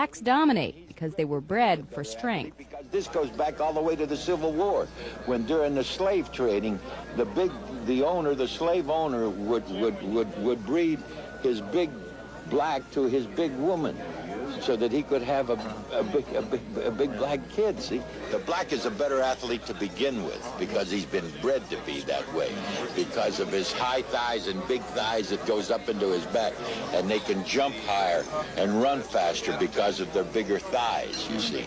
Blacks dominate because they were bred for strength. Because this goes back all the way to the Civil War, when during the slave trading, the slave owner would breed his big black to his big woman, so that he could have a big black kid, see? The black is a better athlete to begin with because he's been bred to be that way, because of his high thighs and big thighs that goes up into his back, and they can jump higher and run faster because of their bigger thighs, you see.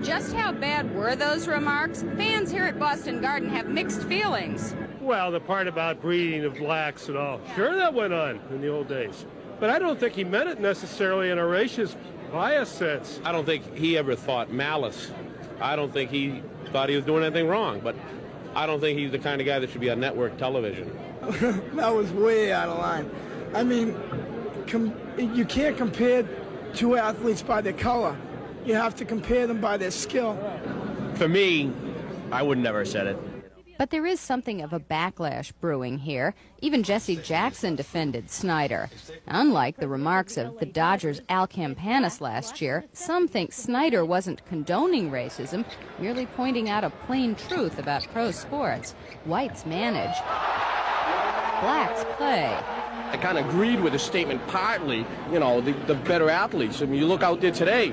Just how bad were those remarks? Fans here at Boston Garden have mixed feelings. Well, the part about breeding of blacks and all, sure, that went on in the old days. But I don't think he meant it necessarily in a racist bias sense. I don't think he ever thought malice. I don't think he thought he was doing anything wrong, but I don't think he's the kind of guy that should be on network television. That was way out of line. I mean, you can't compare two athletes by their color. You have to compare them by their skill. For me, I would never have said it. But there is something of a backlash brewing here. Even Jesse Jackson defended Snyder. Unlike the remarks of the Dodgers' Al Campanis last year, some think Snyder wasn't condoning racism, merely pointing out a plain truth about pro sports. Whites manage, blacks play. I kind of agreed with his statement partly, you know, the better athletes. I mean, you look out there today,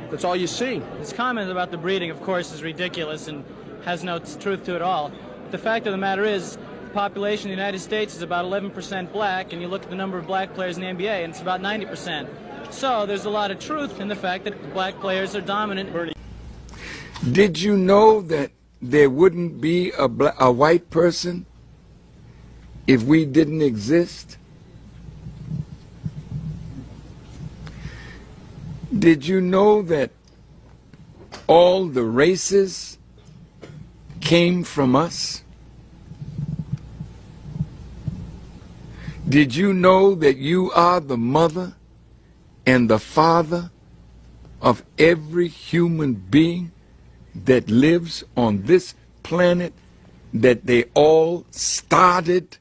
that's all you see. His comment about the breeding, of course, is ridiculous and has no truth to it all. The fact of the matter is, the population of the United States is about 11% black, and you look at the number of black players in the NBA, and it's about 90%. So there's a lot of truth in the fact that the black players are dominant. Did you know that there wouldn't be a white person if we didn't exist? Did you know that all the races came from us? Did you know that you are the mother and the father of every human being that lives on this planet, that they all started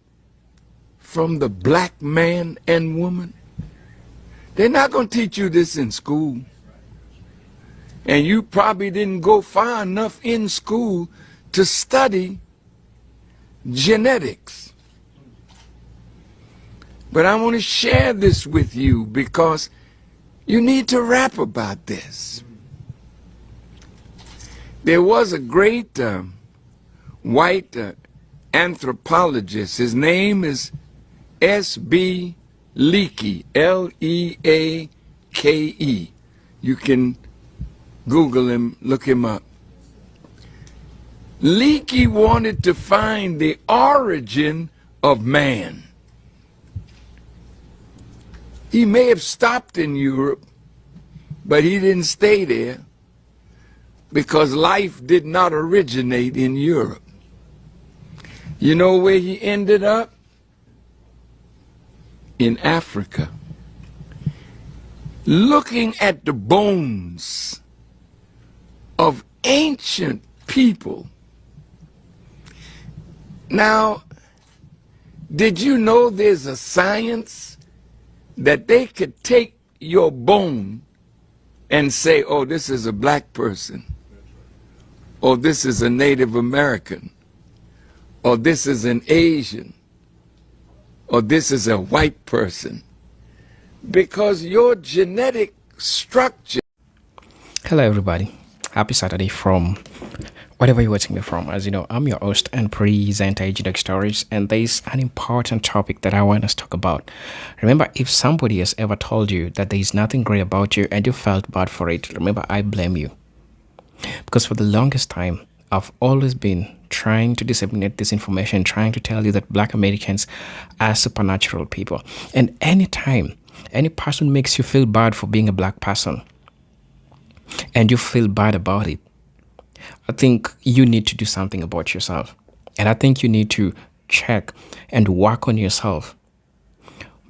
from the black man and woman? They're not going to teach you this in school. And you probably didn't go far enough in school to study genetics. But I want to share this with you because you need to rap about this. There was a great white anthropologist. His name is S.B. Leakey, L-E-A-K-E. You can Google him, look him up. Leakey wanted to find the origin of man. He may have stopped in Europe, but he didn't stay there because life did not originate in Europe. You know where he ended up? In Africa. Looking at the bones of ancient people. Now, did you know there's a science that they could take your bone and say, oh, this is a black person, or this is a Native American, or this is an Asian, or this is a white person, because your genetic structure. Hello everybody, happy Saturday from wherever you're watching me from. As you know, I'm your host and presenter Ejidek Stories, and there's an important topic that I want us to talk about. Remember, if somebody has ever told you that there is nothing great about you and you felt bad for it, remember, I blame you. Because for the longest time, I've always been trying to disseminate this information, trying to tell you that black Americans are supernatural people. And anytime any person makes you feel bad for being a black person and you feel bad about it, I think you need to do something about yourself. And I think you need to check and work on yourself.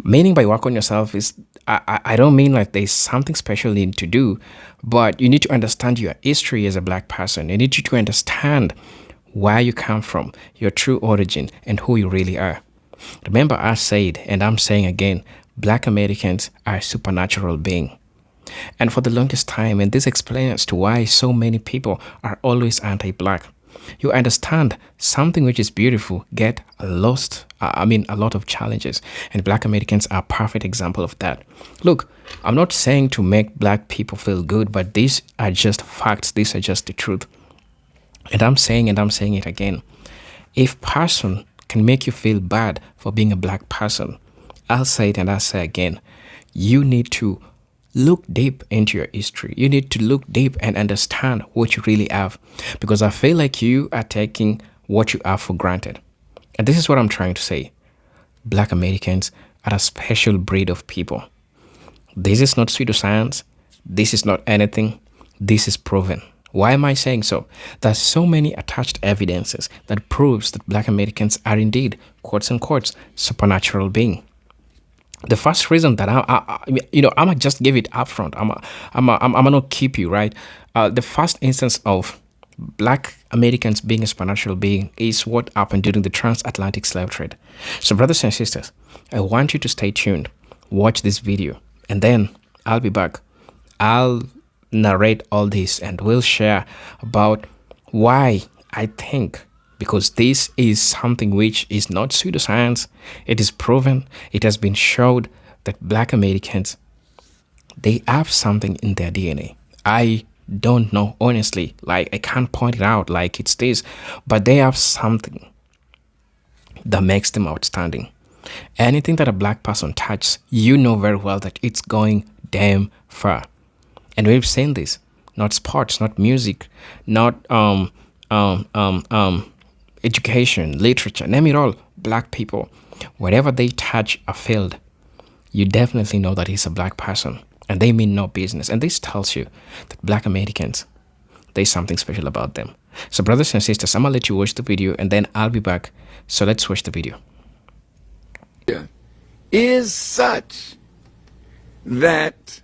Meaning by work on yourself is, I don't mean like there's something special you need to do, but you need to understand your history as a black person. You need to understand where you come from, your true origin, and who you really are. Remember, I said, and I'm saying again, black Americans are supernatural beings. And for the longest time, and this explains to why so many people are always anti-black. You understand something which is beautiful get lost, a lot of challenges. And black Americans are a perfect example of that. Look, I'm not saying to make black people feel good, but these are just facts. These are just the truth. And I'm saying it again. If person can make you feel bad for being a black person, I'll say it and I'll say again, you need to look deep into your history. You need to look deep and understand what you really have, because I feel like you are taking what you have for granted. And this is what I'm trying to say. Black Americans are a special breed of people. This is not pseudoscience. This is not anything. This is proven. Why am I saying so? There's so many attached evidences that proves that black Americans are indeed, quotes and quotes, supernatural being. The first reason that I'm gonna just give it up front. I'm gonna keep you right. The first instance of black Americans being a supernatural being is what happened during the transatlantic slave trade. So, brothers and sisters, I want you to stay tuned, watch this video, and then I'll be back. I'll narrate all this and we'll share about why I think, because this is something which is not pseudoscience. It is proven. It has been showed that black Americans, they have something in their DNA. I don't know, honestly. Like, I can't point it out like it's this, but they have something that makes them outstanding. Anything that a black person touches, you know very well that it's going damn far. And we've seen this. Not sports, not music, not education, literature, name it all. Black people, wherever they touch a field, you definitely know that he's a black person, and they mean no business. And this tells you that black Americans, there's something special about them. So, brothers and sisters, I'm gonna let you watch the video, and then I'll be back. So let's watch the video. Is such that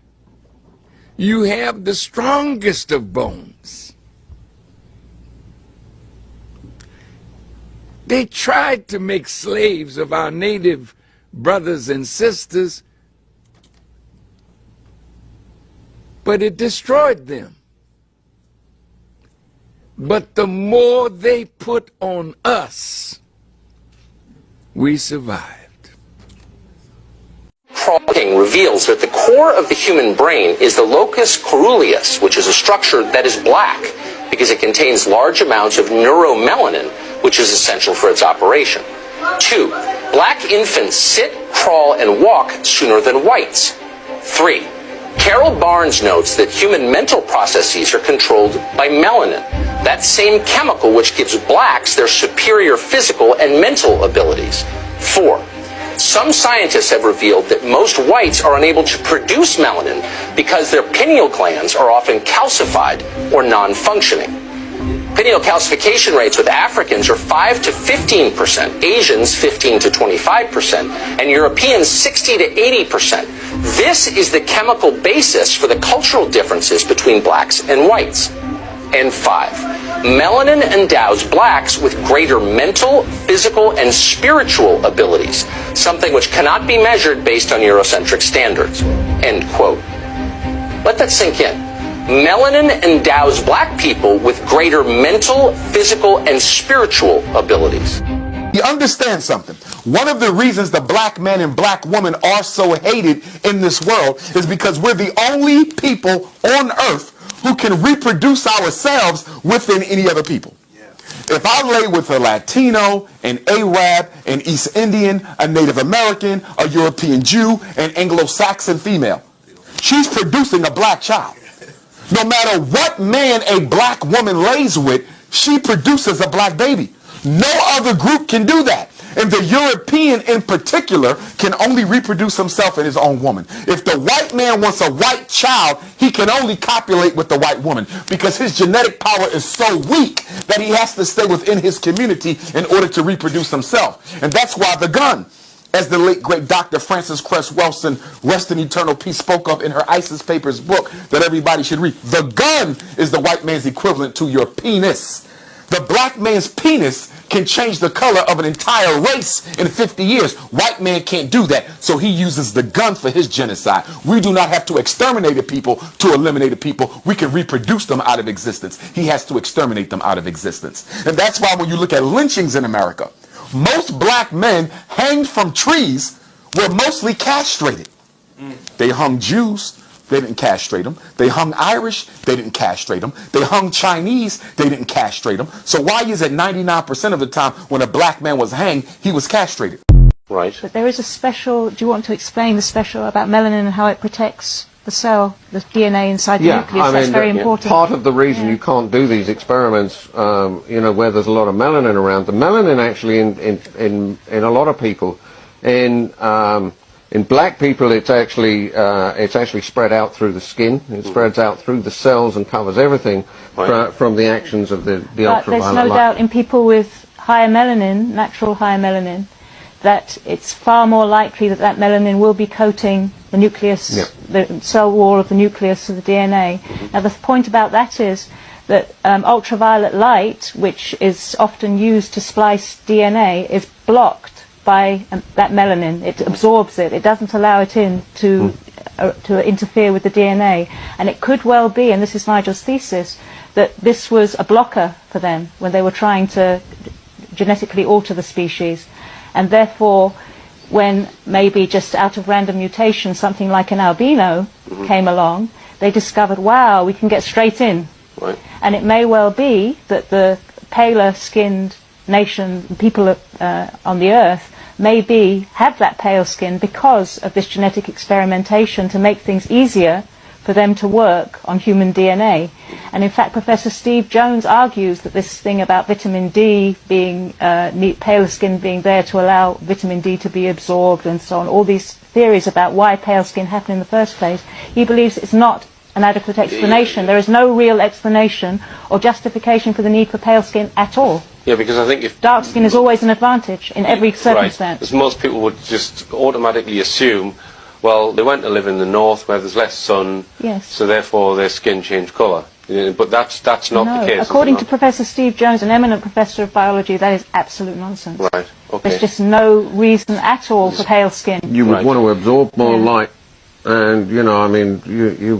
you have the strongest of bones. They tried to make slaves of our native brothers and sisters, but it destroyed them. But the more they put on us, we survived. Crawling reveals that the core of the human brain is the locus coeruleus, which is a structure that is black because it contains large amounts of neuromelanin, which is essential for its operation. 2, black infants sit, crawl, and walk sooner than whites. 3, Carol Barnes notes that human mental processes are controlled by melanin, that same chemical which gives blacks their superior physical and mental abilities. 4, some scientists have revealed that most whites are unable to produce melanin because their pineal glands are often calcified or non-functioning. Pineal calcification rates with Africans are 5 to 15%, Asians 15 to 25%, and Europeans 60 to 80%. This is the chemical basis for the cultural differences between blacks and whites. And 5, melanin endows blacks with greater mental, physical, and spiritual abilities, something which cannot be measured based on Eurocentric standards. End quote. Let that sink in. Melanin endows black people with greater mental, physical, and spiritual abilities. You understand something? One of the reasons the black man and black woman are so hated in this world is because we're the only people on earth who can reproduce ourselves within any other people. If I lay with a Latino, an Arab, an East Indian, a Native American, a European Jew, an Anglo-Saxon female, she's producing a black child. No matter what man a black woman lays with, she produces a black baby. No other group can do that. And the European in particular can only reproduce himself and his own woman. If the white man wants a white child, he can only copulate with the white woman because his genetic power is so weak that he has to stay within his community in order to reproduce himself. And that's why the gun, as the late great Dr. Frances Cress Welsing, rest in eternal peace, spoke of in her ISIS Papers book that everybody should read. The gun is the white man's equivalent to your penis. The black man's penis can change the color of an entire race in 50 years. White man can't do that, so he uses the gun for his genocide. We do not have to exterminate a people to eliminate a people. We can reproduce them out of existence. He has to exterminate them out of existence. And that's why when you look at lynchings in America, most black men hanged from trees were mostly castrated. They hung Jews. They didn't castrate them. They hung Irish. They didn't castrate them. They hung Chinese. They didn't castrate them. So why is it 99% of the time when a black man was hanged, he was castrated? Right. But there is a special, do you want to explain the special about melanin and how it protects the cell, the DNA inside the nucleus? That's very important. Part of the reason you can't do these experiments, where there's a lot of melanin around, the melanin actually in a lot of people, in black people, it's actually spread out through the skin. It spreads out through the cells and covers everything from the actions of the ultraviolet light. There's no doubt in people with higher melanin, natural higher melanin, that it's far more likely that that melanin will be coating the nucleus, the cell wall of the nucleus of the DNA. Now the point about that is that ultraviolet light, which is often used to splice DNA, is blocked by that melanin. It absorbs it. It doesn't allow it in to interfere with the DNA. And it could well be, and this is Nigel's thesis, that this was a blocker for them when they were trying to genetically alter the species. And therefore, when maybe just out of random mutation something like an albino came along, they discovered, wow, we can get straight in. Right. And it may well be that the paler skinned nation, people on the earth, maybe have that pale skin because of this genetic experimentation to make things easier for them to work on human DNA. And in fact, Professor Steve Jones argues that this thing about vitamin D being, pale skin being there to allow vitamin D to be absorbed and so on, all these theories about why pale skin happened in the first place, he believes it's not an adequate explanation. There is no real explanation or justification for the need for pale skin at all. Yeah, because I think if dark skin is always an advantage in every circumstance. Right. Because most people would just automatically assume, well, they went to live in the north where there's less sun, so therefore their skin changed colour. But that's not the case. According to Professor Steve Jones, an eminent professor of biology, that is absolute nonsense. Right. Okay. There's just no reason at all for pale skin. You would want to absorb more light. And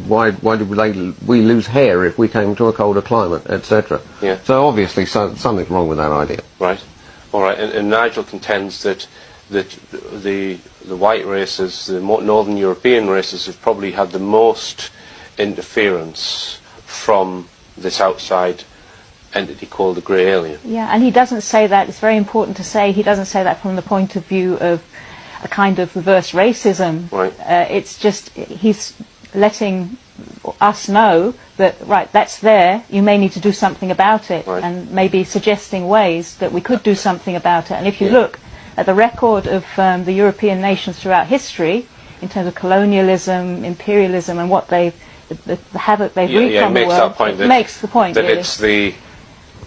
why did we lose hair if we came to a colder climate, etc. Yeah. So obviously something's wrong with that idea. Right. All right. And Nigel contends that the white races, the northern European races, have probably had the most interference from this outside entity called the grey alien. Yeah, and he doesn't say that. It's very important to say he doesn't say that from the point of view of a kind of reverse racism. Right. It's just he's letting us know that, right, that's there, you may need to do something about it, and maybe suggesting ways that we could do something about it. And if you look at the record of the European nations throughout history, in terms of colonialism, imperialism, and what the havoc they've wreaked on the world, it makes the point that really. It's the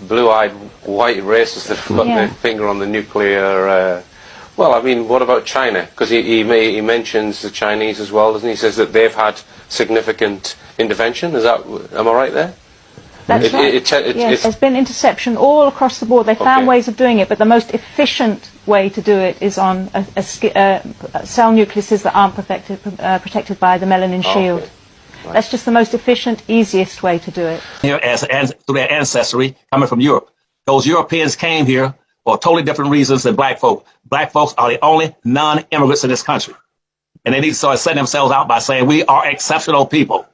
blue-eyed white races that have got their finger on the nuclear... well, I mean, what about China? Because he mentions the Chinese as well, doesn't he? He says that they've had significant intervention. Am I right there? That's right. Yes, there's been interception all across the board. They found ways of doing it, but the most efficient way to do it is on cell nucleuses that aren't protected by the melanin shield. Right. That's just the most efficient, easiest way to do it. Here, through their ancestry, coming from Europe. Those Europeans came here for totally different reasons than black folk. Black folks are the only non-immigrants in this country. And they need to start setting themselves out by saying, we are exceptional people.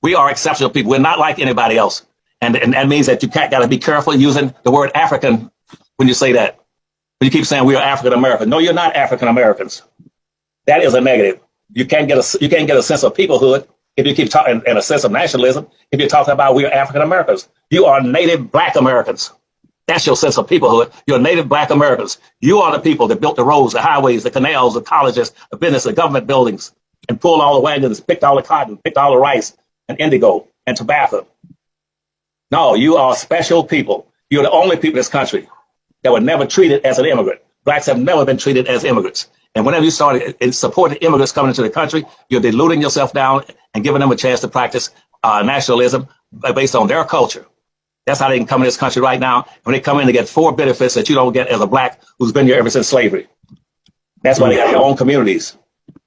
We are exceptional people. We're not like anybody else. And that means that you got to be careful using the word African when you say that. When you keep saying we are African American. No, you're not African Americans. That is a negative. You can't get a sense of peoplehood if you keep talking, and a sense of nationalism, if you're talking about we are African Americans. You are native black Americans. That's your sense of peoplehood. You're native black Americans. You are the people that built the roads, the highways, the canals, the colleges, the business, the government buildings, and pulled all the wagons, picked all the cotton, picked all the rice and indigo and tobacco. No, you are special people. You're the only people in this country that were never treated as an immigrant. Blacks have never been treated as immigrants. And whenever you start supporting immigrants coming into the country, you're diluting yourself down and giving them a chance to practice nationalism based on their culture. That's how they can come in this country right now. When they come in, they get 4 benefits that you don't get as a black who's been here ever since slavery. That's why they have their own communities.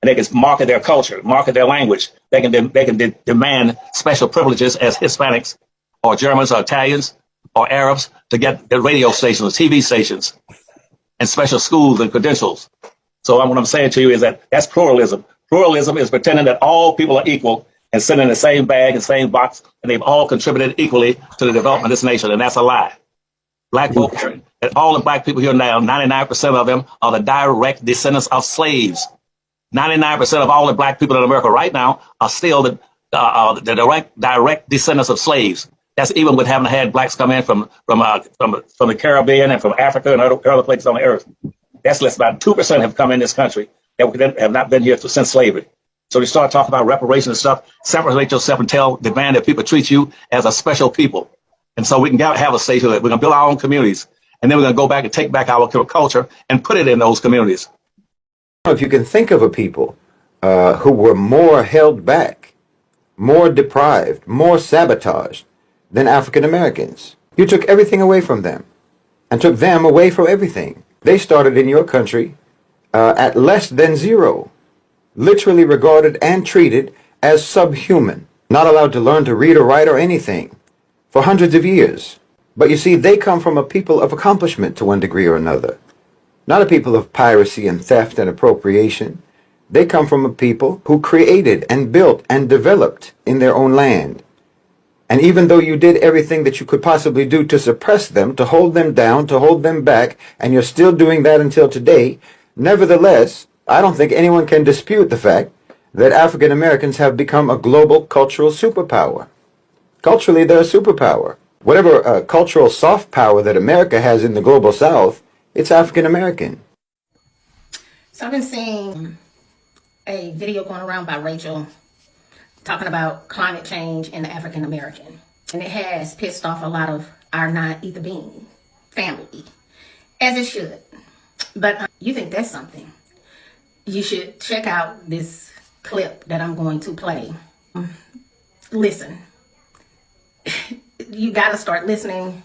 And they can market their culture, market their language. They can demand special privileges as Hispanics or Germans or Italians or Arabs to get their radio stations, TV stations, and special schools and credentials. So what I'm saying to you is that that's pluralism. Pluralism is pretending that all people are equal and sitting in the same bag and same box, and they've all contributed equally to the development of this nation, and that's a lie. Black folks, and all the black people here now, 99% of them are the direct descendants of slaves. 99% of all the black people in America right now are still the direct descendants of slaves. That's even with having had blacks come in from the Caribbean and from Africa and other places on the earth. That's less about 2% have come in this country that have not been here since slavery. So they start talking about reparations and stuff. Separate yourself and demand that people treat you as a special people. And so we can have a statehood. We're going to build our own communities. And then we're going to go back and take back our culture and put it in those communities. If you can think of a people who were more held back, more deprived, more sabotaged than African Americans, you took everything away from them and took them away from everything. They started in your country at less than zero, literally regarded and treated as subhuman, not allowed to learn to read or write or anything for hundreds of years. But you see, they come from a people of accomplishment to one degree or another, not a people of piracy and theft and appropriation. They come from a people who created and built and developed in their own land. And even though you did everything that you could possibly do to suppress them, to hold them down, to hold them back, and you're still doing that until today, nevertheless, I don't think anyone can dispute the fact that African Americans have become a global cultural superpower. Culturally, they're a superpower. Whatever cultural soft power that America has in the global South, it's African American. So I've been seeing a video going around by Rachel talking about climate change and the African American. And it has pissed off a lot of our non-ether being family, as it should. But you think that's something. You should check out this clip that I'm going to play. Listen. You got to start listening.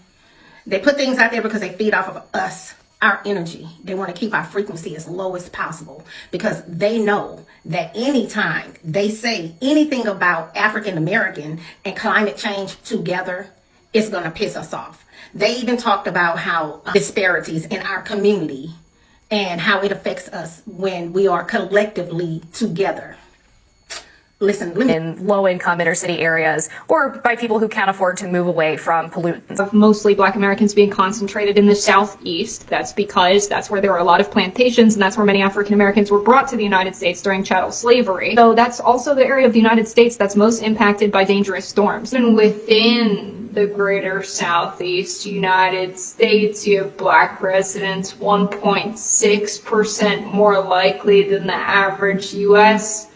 They put things out there because they feed off of us, our energy. They want to keep our frequency as low as possible because they know that anytime they say anything about African American and climate change together, it's going to piss us off. They even talked about how disparities in our community and how it affects us when we are collectively together. Listen, in low-income inner city areas or by people who can't afford to move away from pollutants. Mostly Black Americans being concentrated in the Southeast. That's because that's where there were a lot of plantations, and that's where many African Americans were brought to the United States during chattel slavery. So that's also the area of the United States that's most impacted by dangerous storms. And within the greater Southeast United States, you have Black residents 1.6% more likely than the average U.S.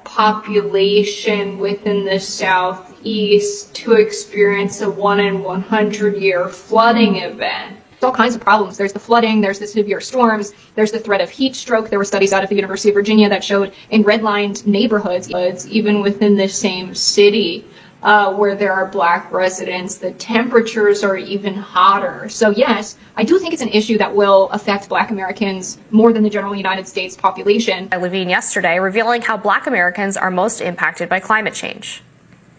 Population within the Southeast to experience a 1 in 100 year flooding event. There's all kinds of problems. There's the flooding, there's the severe storms, there's the threat of heat stroke. There were studies out of the University of Virginia that showed in redlined neighborhoods, even within the same city, where there are Black residents, the temperatures are even hotter. So yes, I do think it's an issue that will affect Black Americans more than the general United States population. Levine yesterday revealing how Black Americans are most impacted by climate change.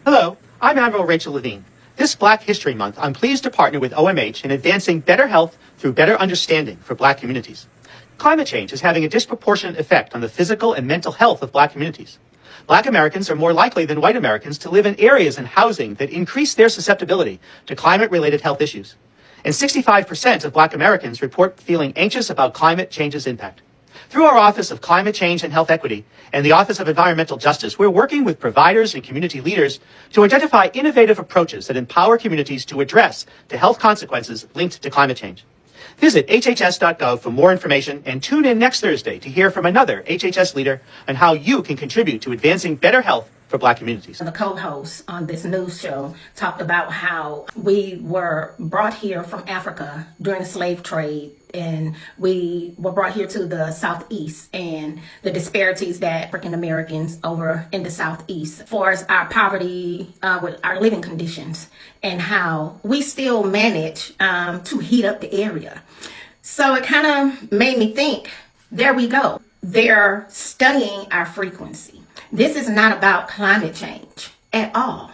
Hello, I'm Admiral Rachel Levine. This Black History Month, I'm pleased to partner with OMH in advancing better health through better understanding for Black communities. Climate change is having a disproportionate effect on the physical and mental health of Black communities. Black Americans are more likely than white Americans to live in areas and housing that increase their susceptibility to climate-related health issues. And 65% of Black Americans report feeling anxious about climate change's impact. Through our Office of Climate Change and Health Equity and the Office of Environmental Justice, we're working with providers and community leaders to identify innovative approaches that empower communities to address the health consequences linked to climate change. Visit hhs.gov for more information and tune in next Thursday to hear from another HHS leader on how you can contribute to advancing better health for black communities. The co-host on this news show talked about how we were brought here from Africa during the slave trade, and we were brought here to the Southeast, and the disparities that African Americans over in the Southeast, as far as our poverty with our living conditions, and how we still manage to heat up the area. So it kind of made me think, there we go. They're studying our frequency. This is not about climate change at all.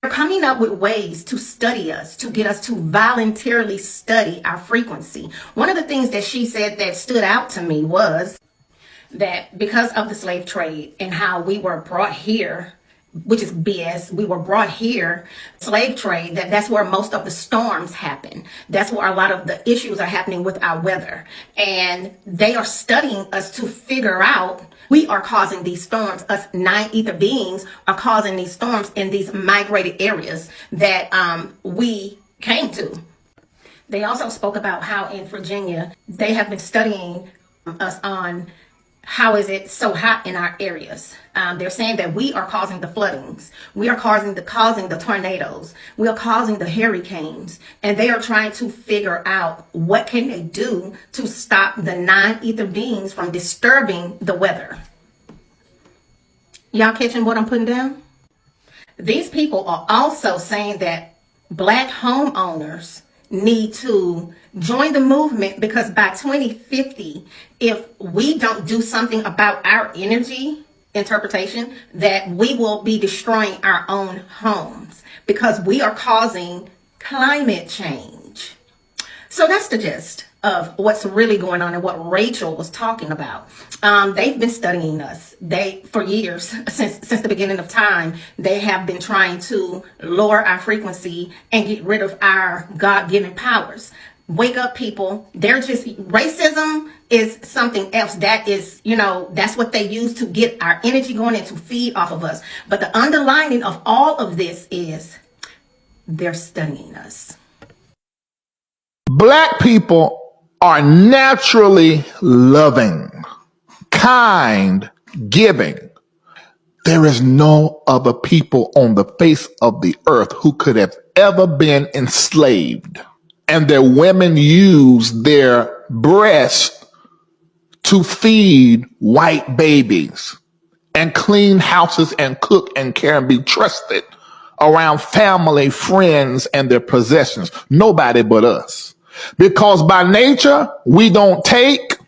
They're coming up with ways to study us, to get us to voluntarily study our frequency. One of the things that she said that stood out to me was that because of the slave trade and how we were brought here, which is BS, we were brought here, slave trade, that's where most of the storms happen. That's where a lot of the issues are happening with our weather. And they are studying us to figure out, we are causing these storms. Us nine-ether beings are causing these storms in these migrated areas that we came to. They also spoke about how in Virginia, they have been studying us on how is it so hot in our areas. They're saying that we are causing the floodings. We are causing the tornadoes. We are causing the hurricanes. And they are trying to figure out what can they do to stop the non-ether beings from disturbing the weather. Y'all catching what I'm putting down? These people are also saying that black homeowners need to join the movement, because by 2050, if we don't do something about our energy interpretation, that we will be destroying our own homes because we are causing climate change. So that's the gist of what's really going on and what Rachel was talking about. They've been studying us. For years, since the beginning of time, they have been trying to lower our frequency and get rid of our God-given powers. Wake up, people. Racism is something else. That is, that's what they use to get our energy going and to feed off of us. But the underlining of all of this is they're studying us. Black people are naturally loving, kind, giving. There is no other people on the face of the earth who could have ever been enslaved. And their women use their breasts to feed white babies and clean houses and cook and care and be trusted around family, friends, and their possessions. Nobody but us. Because by nature, we don't take,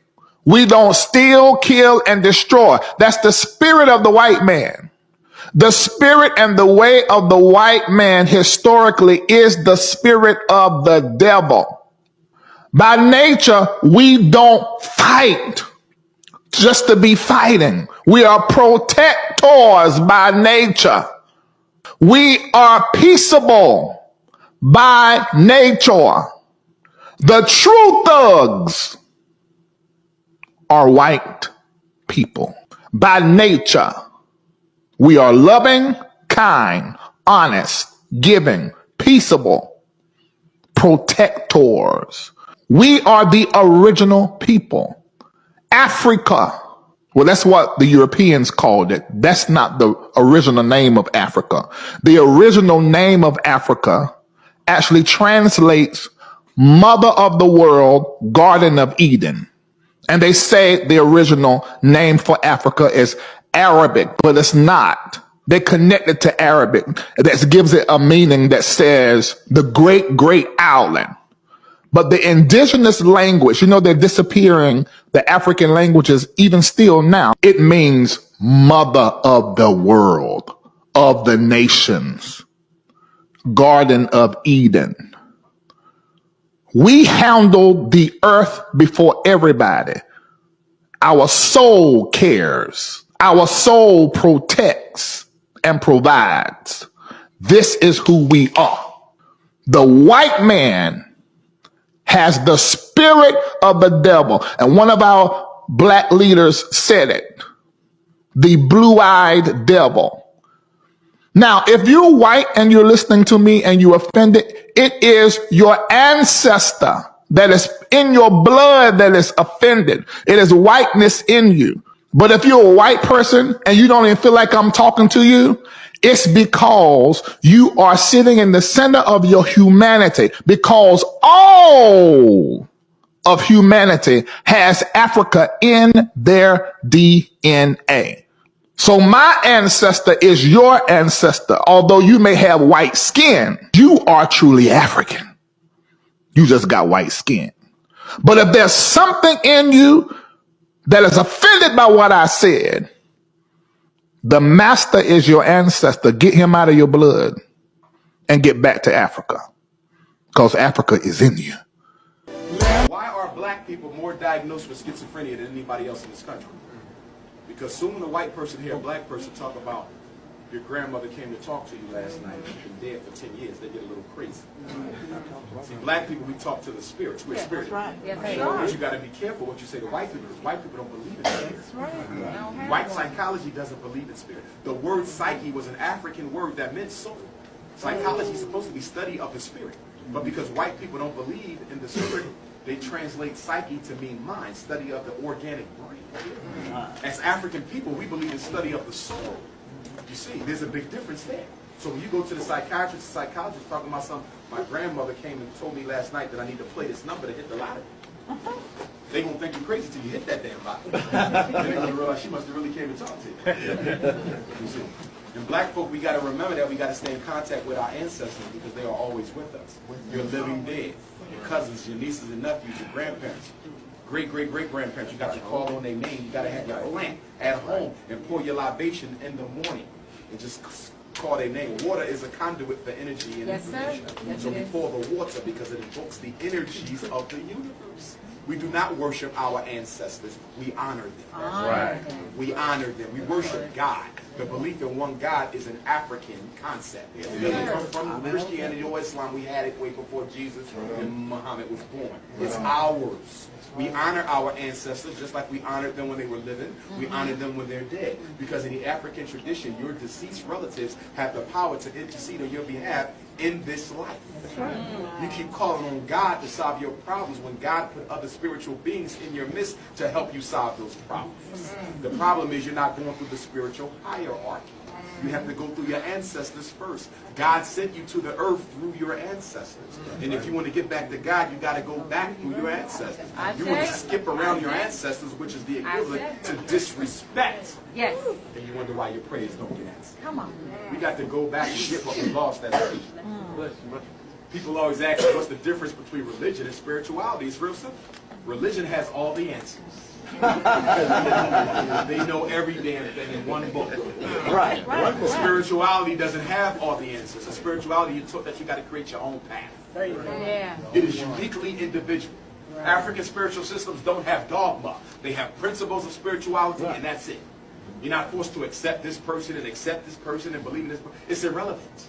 we don't steal, kill, and destroy. That's the spirit of the white man. The spirit and the way of the white man historically is the spirit of the devil. By nature, we don't fight just to be fighting. We are protectors by nature. We are peaceable by nature. The true thugs are white people. By nature, we are loving, kind, honest, giving, peaceable, protectors. We are the original people. Africa, well, that's what the Europeans called it. That's not the original name of Africa. The original name of Africa actually translates Mother of the World, Garden of Eden. And they say the original name for Africa is Arabic, but it's not. They connect it to Arabic. That gives it a meaning that says the great, great island. But the indigenous language, they're disappearing, the African languages, even still now. It means mother of the world, of the nations, Garden of Eden. We handle the earth before everybody. Our soul cares. Our soul protects and provides. This is who we are. The white man has the spirit of the devil. And one of our black leaders said it. The blue-eyed devil. Now, if you're white and you're listening to me and you're offended, it is your ancestor that is in your blood that is offended. It is whiteness in you. But if you're a white person and you don't even feel like I'm talking to you, it's because you are sitting in the center of your humanity, because all of humanity has Africa in their DNA. So my ancestor is your ancestor. Although you may have white skin, you are truly African. You just got white skin. But if there's something in you that is offended by what I said, the master is your ancestor. Get him out of your blood and get back to Africa, because Africa is in you. Why are black people more diagnosed with schizophrenia than anybody else in this country? Because soon when a white person hear a black person talk about your grandmother came to talk to you last night, she's been dead for 10 years, they get a little crazy. See, black people, we talk to the spirits. We're spiritual. Right. But you got to be careful what you say to white people, because white people don't believe in spirit. Right. White psychology doesn't believe in spirit. The word psyche was an African word that meant soul. Psychology is supposed to be study of the spirit. But because white people don't believe in the spirit, they translate psyche to mean mind, study of the organic brain. As African people, we believe in study of the soul. You see, there's a big difference there. So when you go to the psychiatrist, the psychologist talking about something, my grandmother came and told me last night that I need to play this number to hit the lottery. They gonna think you're crazy till you hit that damn lottery. Then they're gonna realize she must have really came and talked to you. You see? And black folk, we gotta remember that we gotta stay in contact with our ancestors, because they are always with us. Your living dead, your cousins, your nieces and nephews, your grandparents, great-great-great-grandparents. You got to call on their name. You got to have your plant at home and pour your libation in the morning and just call their name. Water is a conduit for energy and information. Yes, so we pour the water because it invokes the energies of the universe. We do not worship our ancestors. We honor them. Right. We honor them. We worship God. The belief in one God is an African concept. It doesn't come from Christianity or Islam. We had it way before Jesus and Muhammad was born. It's ours. We honor our ancestors just like we honored them when they were living. We honor them when they're dead. Because in the African tradition, your deceased relatives have the power to intercede on your behalf in this life. You keep calling on God to solve your problems when God put other spiritual beings in your midst to help you solve those problems. The problem is you're not going through the spiritual hierarchy. You have to go through your ancestors first. God sent you to the earth through your ancestors. And if you want to get back to God, you got to go back through your ancestors. You want to skip around your ancestors, which is the equivalent to disrespect. Yes. And you wonder why your prayers don't get answered. Come on. We got to go back and get what we lost as people. People always ask me, what's the difference between religion and spirituality? It's real simple. Religion has all the answers. They know every damn thing in one book. Right. Spirituality doesn't have all the answers. In spirituality, you're taught that you got to create your own path. Yeah. It is uniquely individual. Right. African spiritual systems don't have dogma. They have principles of spirituality, and that's it. You're not forced to accept this person and accept this person and believe in this person. It's irrelevant.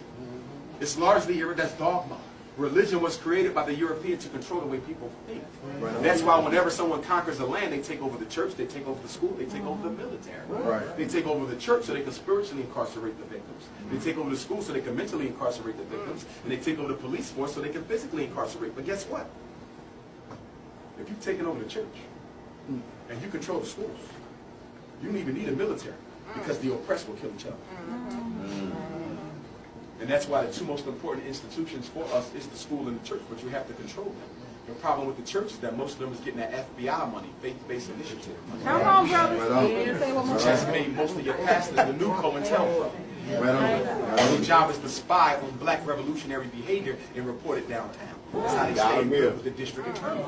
It's largely that's dogma. Religion was created by the European to control the way people think. Right. That's why whenever someone conquers a land, they take over the church, they take over the school, they take over the military. Right. They take over the church so they can spiritually incarcerate the victims. They take over the school so they can mentally incarcerate the victims. And they take over the police force so they can physically incarcerate. But guess what? If you've taken over the church and you control the schools, you don't even need a military, because the oppressed will kill each other. And that's why the two most important institutions for us is the school and the church, but you have to control them. The problem with the church is that most of them is getting that FBI money, faith-based initiative money. Come on, brother. Which has made most of your pastors the new COINTELPRO. Their job is to spy on black revolutionary behavior and report it downtown. That's how they stay in with the district attorney.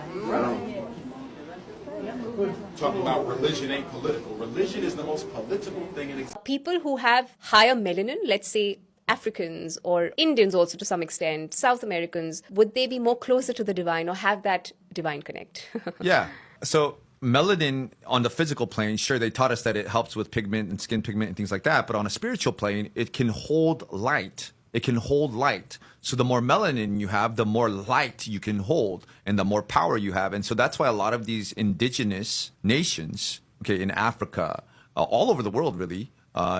Talking about religion ain't political. Religion is the most political thing in existence. People who have higher melanin, let's say Africans or Indians also to some extent, South Americans, would they be more closer to the divine or have that divine connect? Yeah. So melanin on the physical plane, sure, they taught us that it helps with pigment and skin pigment and things like that. But on a spiritual plane, it can hold light. It can hold light. So the more melanin you have, the more light you can hold and the more power you have. And so that's why a lot of these indigenous nations, okay, in Africa, all over the world really,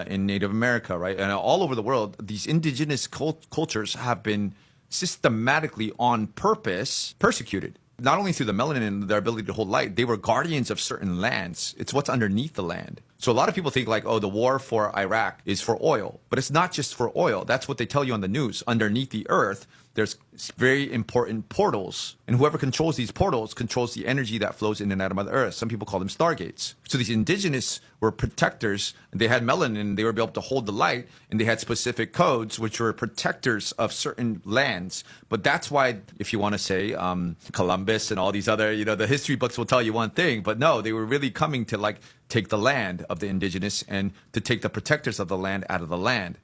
in Native America, right? And all over the world, these indigenous cultures have been systematically on purpose persecuted. Not only through the melanin and their ability to hold light, they were guardians of certain lands. It's what's underneath the land. So a lot of people think like, oh, the war for Iraq is for oil, but it's not just for oil. That's what they tell you on the news. Underneath the earth, there's very important portals, and whoever controls these portals controls the energy that flows in and out of Mother Earth. Some people call them stargates. So these indigenous were protectors, and they had melanin, they were able to hold the light, and they had specific codes which were protectors of certain lands. But that's why, if you want to say Columbus and all these other, the history books will tell you one thing, but no, they were really coming to like take the land of the indigenous and to take the protectors of the land out of the land.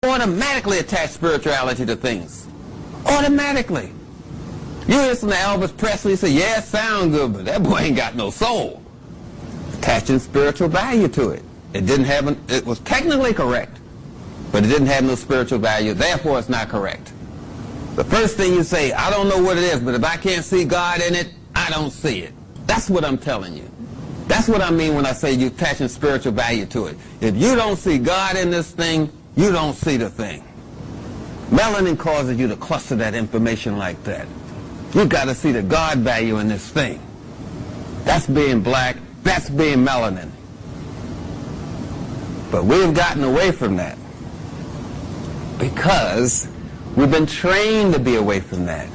Automatically attach spirituality to things. Automatically. You listen to Elvis Presley say, yeah, it sound good, but that boy ain't got no soul. Attaching spiritual value to it. It was technically correct, but it didn't have no spiritual value, therefore it's not correct. The first thing you say, I don't know what it is, but if I can't see God in it, I don't see it. That's what I'm telling you. That's what I mean when I say you're attaching spiritual value to it. If you don't see God in this thing, you don't see the thing. Melanin causes you to cluster that information like that. You've got to see the God value in this thing. That's being black. That's being melanin. But we've gotten away from that because we've been trained to be away from that.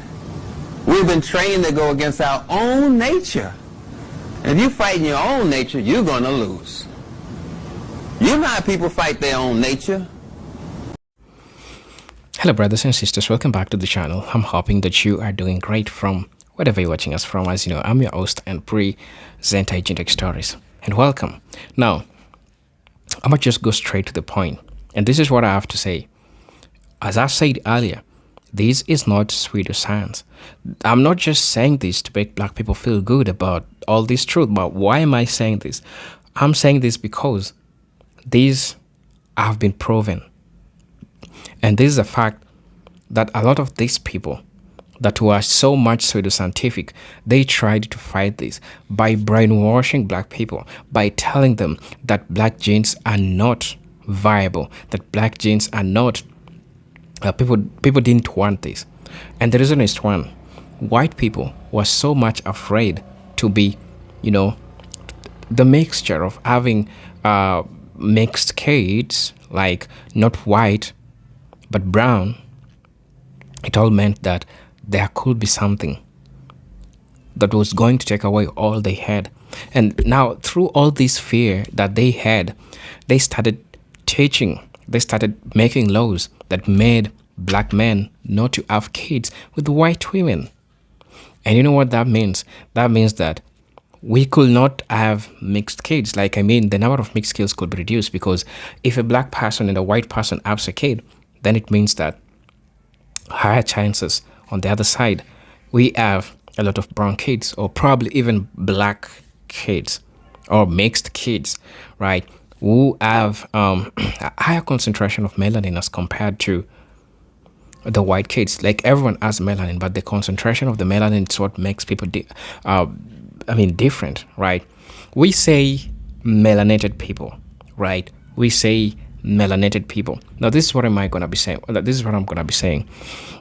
We've been trained to go against our own nature. And if you fight in your own nature, you're going to lose. You know how people fight their own nature. Hello brothers and sisters, welcome back to the channel. I'm hoping that you are doing great from wherever you're watching us from. As you know, I'm your host and presenter Agent Stories. And welcome. Now, I'm going to just go straight to the point. And this is what I have to say. As I said earlier, this is not pseudoscience. I'm not just saying this to make black people feel good about all this truth. But why am I saying this? I'm saying this because these have been proven. And this is a fact that a lot of these people that were so much pseudoscientific, they tried to fight this by brainwashing black people, by telling them that black genes are not viable, that black genes are not, people didn't want this. And the reason is one, white people were so much afraid to be, the mixture of having mixed kids, like not white, but brown. It all meant that there could be something that was going to take away all they had. And now, through all this fear that they had, they started teaching, they started making laws that made black men not to have kids with white women. And you know what that means? That means that we could not have mixed kids. The number of mixed kids could be reduced, because if a black person and a white person has a kid, then it means that higher chances on the other side, we have a lot of brown kids, or probably even black kids or mixed kids, right, who have a higher concentration of melanin as compared to the white kids. Like, everyone has melanin, but the concentration of the melanin is what makes people different, right? We say melanated people, right? We say melanated people. Now, this is what I'm going to be saying.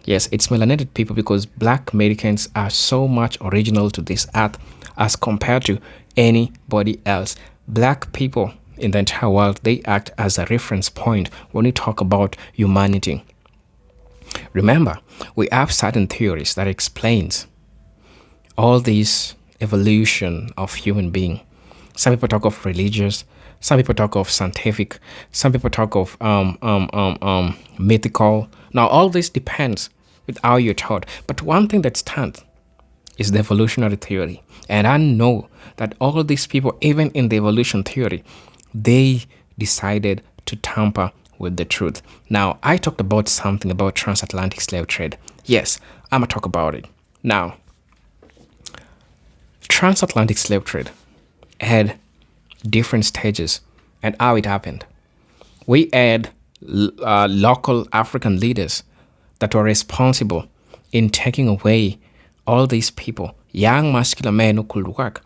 Yes, it's melanated people because black Americans are so much original to this earth as compared to anybody else. Black people in the entire world, they act as a reference point when we talk about humanity. Remember, we have certain theories that explains all this evolution of human being. Some people talk of religious, some people talk of scientific, some people talk of mythical. Now, all this depends with how you're taught. But one thing that stands is the evolutionary theory. And I know that all these people, even in the evolution theory, they decided to tamper with the truth. Now, I talked about something about transatlantic slave trade. Yes, I'm going to talk about it. Now, transatlantic slave trade had different stages and how it happened. We had local African leaders that were responsible in taking away all these people, young masculine men who could work,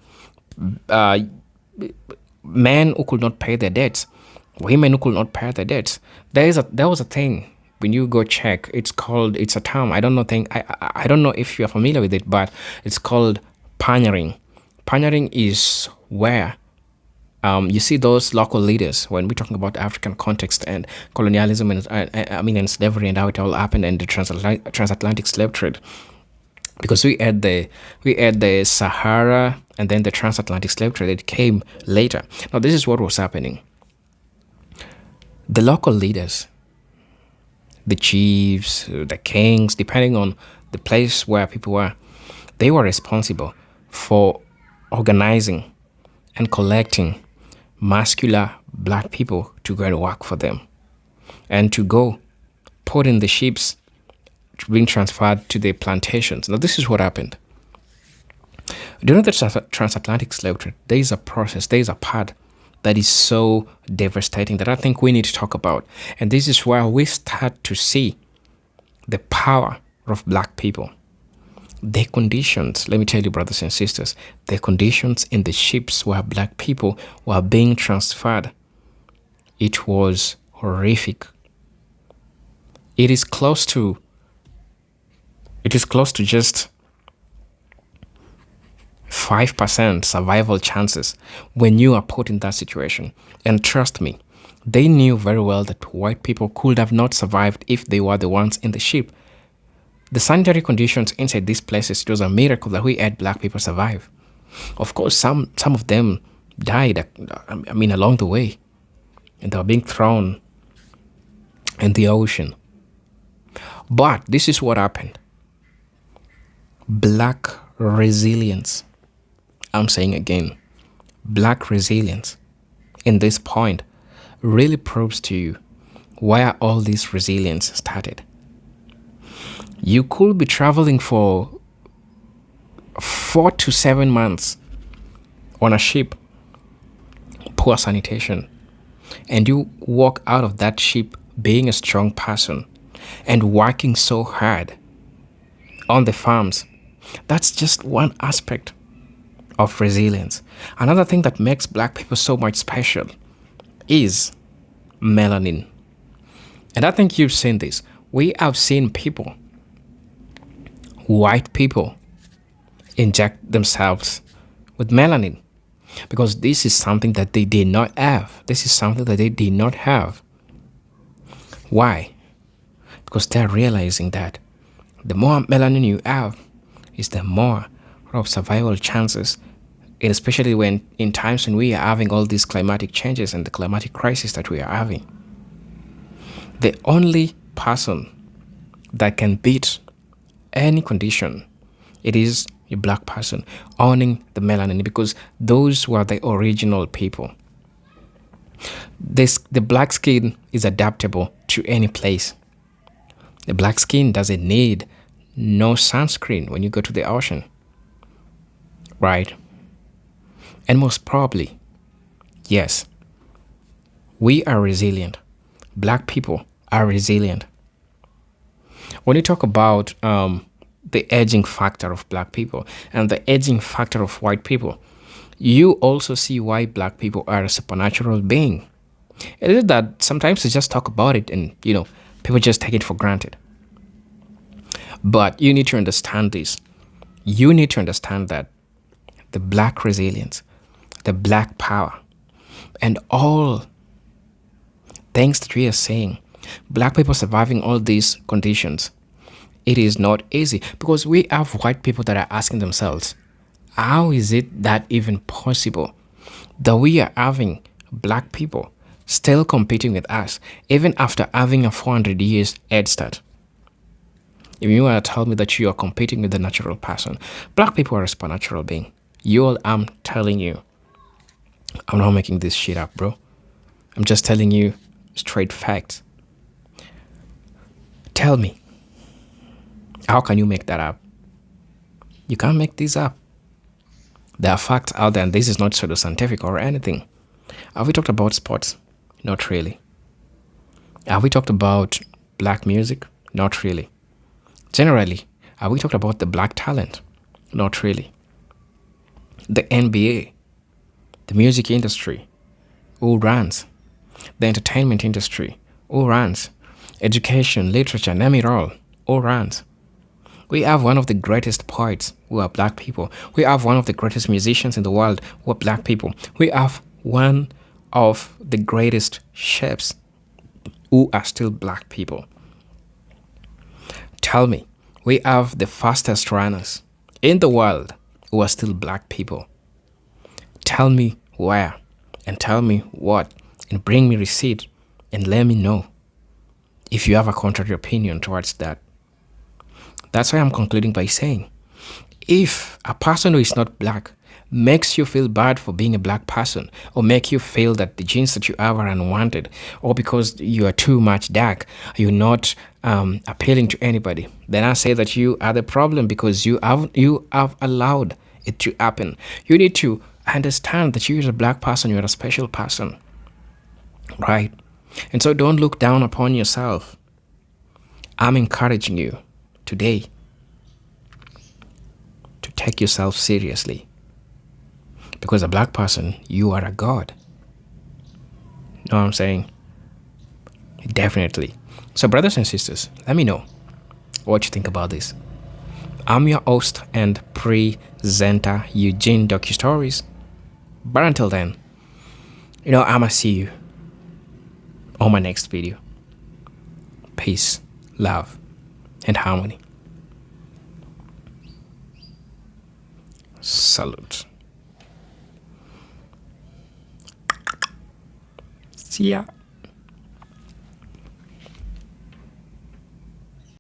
men who could not pay their debts, women who could not pay their debts. There was a thing when you go check. It's a term. I don't know if you are familiar with it, but it's called pioneering. Pioneering is where you see those local leaders when we're talking about African context and colonialism and slavery and how it all happened and the transatlantic slave trade. Because we had the Sahara and then the transatlantic slave trade that came later. Now this is what was happening. The local leaders, the chiefs, the kings, depending on the place where people were, they were responsible for organizing and collecting muscular black people to go and work for them and to go put in the ships being transferred to the plantations. Now, this is what happened. During the transatlantic slave trade, there is a process, there is a part that is so devastating that I think we need to talk about. And this is where we start to see the power of black people. The conditions, let me tell you, brothers and sisters, the conditions in the ships where black people were being transferred, it was horrific. It is close to just 5% survival chances when you are put in that situation. And trust me, they knew very well that white people could have not survived if they were the ones in the ship. The sanitary conditions inside these places, it was a miracle that we had black people survive. Of course, some of them died, along the way. And they were being thrown in the ocean. But this is what happened. Black resilience. I'm saying again, black resilience in this point really proves to you where all this resilience started. You could be traveling for 4 to 7 months on a ship, poor sanitation, and you walk out of that ship being a strong person and working so hard on the farms. That's just one aspect of resilience. Another thing that makes black people so much special is melanin. And I think you've seen this. We have seen people, white people, inject themselves with melanin because this is something that they did not have. This is something that they did not have. Why? Because they're realizing that the more melanin you have is the more of survival chances, and especially when in times when we are having all these climatic changes and the climatic crisis that we are having. The only person that can beat any condition, it is a black person owning the melanin, because those were the original people. The black skin is adaptable to any place. The black skin doesn't need no sunscreen when you go to the ocean, right? And most probably, yes, we are resilient. Black people are resilient. When you talk about the aging factor of black people and the aging factor of white people, you also see why black people are a supernatural being. It is that sometimes they just talk about it and, people just take it for granted. But you need to understand this. You need to understand that the black resilience, the black power, and all things that we are saying, black people surviving all these conditions, it is not easy, because we have white people that are asking themselves, how is it that even possible that we are having black people still competing with us even after having a 400 years head start? If you want to tell me that you are competing with the natural person, black people are a supernatural being. I'm telling you. I'm not making this shit up, bro. I'm just telling you straight facts. Tell me, how can you make that up? You can't make this up. There are facts out there, and this is not pseudoscientific or anything. Have we talked about sports? Not really. Have we talked about black music? Not really. Generally, have we talked about the black talent? Not really. The NBA, the music industry, who runs? The entertainment industry, who runs? Education, literature, name it all, who runs? We have one of the greatest poets who are black people. We have one of the greatest musicians in the world who are black people. We have one of the greatest chefs who are still black people. Tell me, we have the fastest runners in the world who are still black people. Tell me where, and tell me what, and bring me receipt, and let me know if you have a contrary opinion towards that. That's why I'm concluding by saying, if a person who is not black makes you feel bad for being a black person, or make you feel that the genes that you have are unwanted, or because you are too much dark, you're not appealing to anybody, then I say that you are the problem, because you have allowed it to happen. You need to understand that you as a black person, you're a special person, right? And so don't look down upon yourself. I'm encouraging you today to take yourself seriously, because a black person, you are a god. Know what I'm saying? Definitely. So brothers and sisters, let me know what you think about this. I'm your host and presenter, Eugene DocuStories. But until then, I'ma see you on my next video. Peace, love, and harmony. Salute. See ya.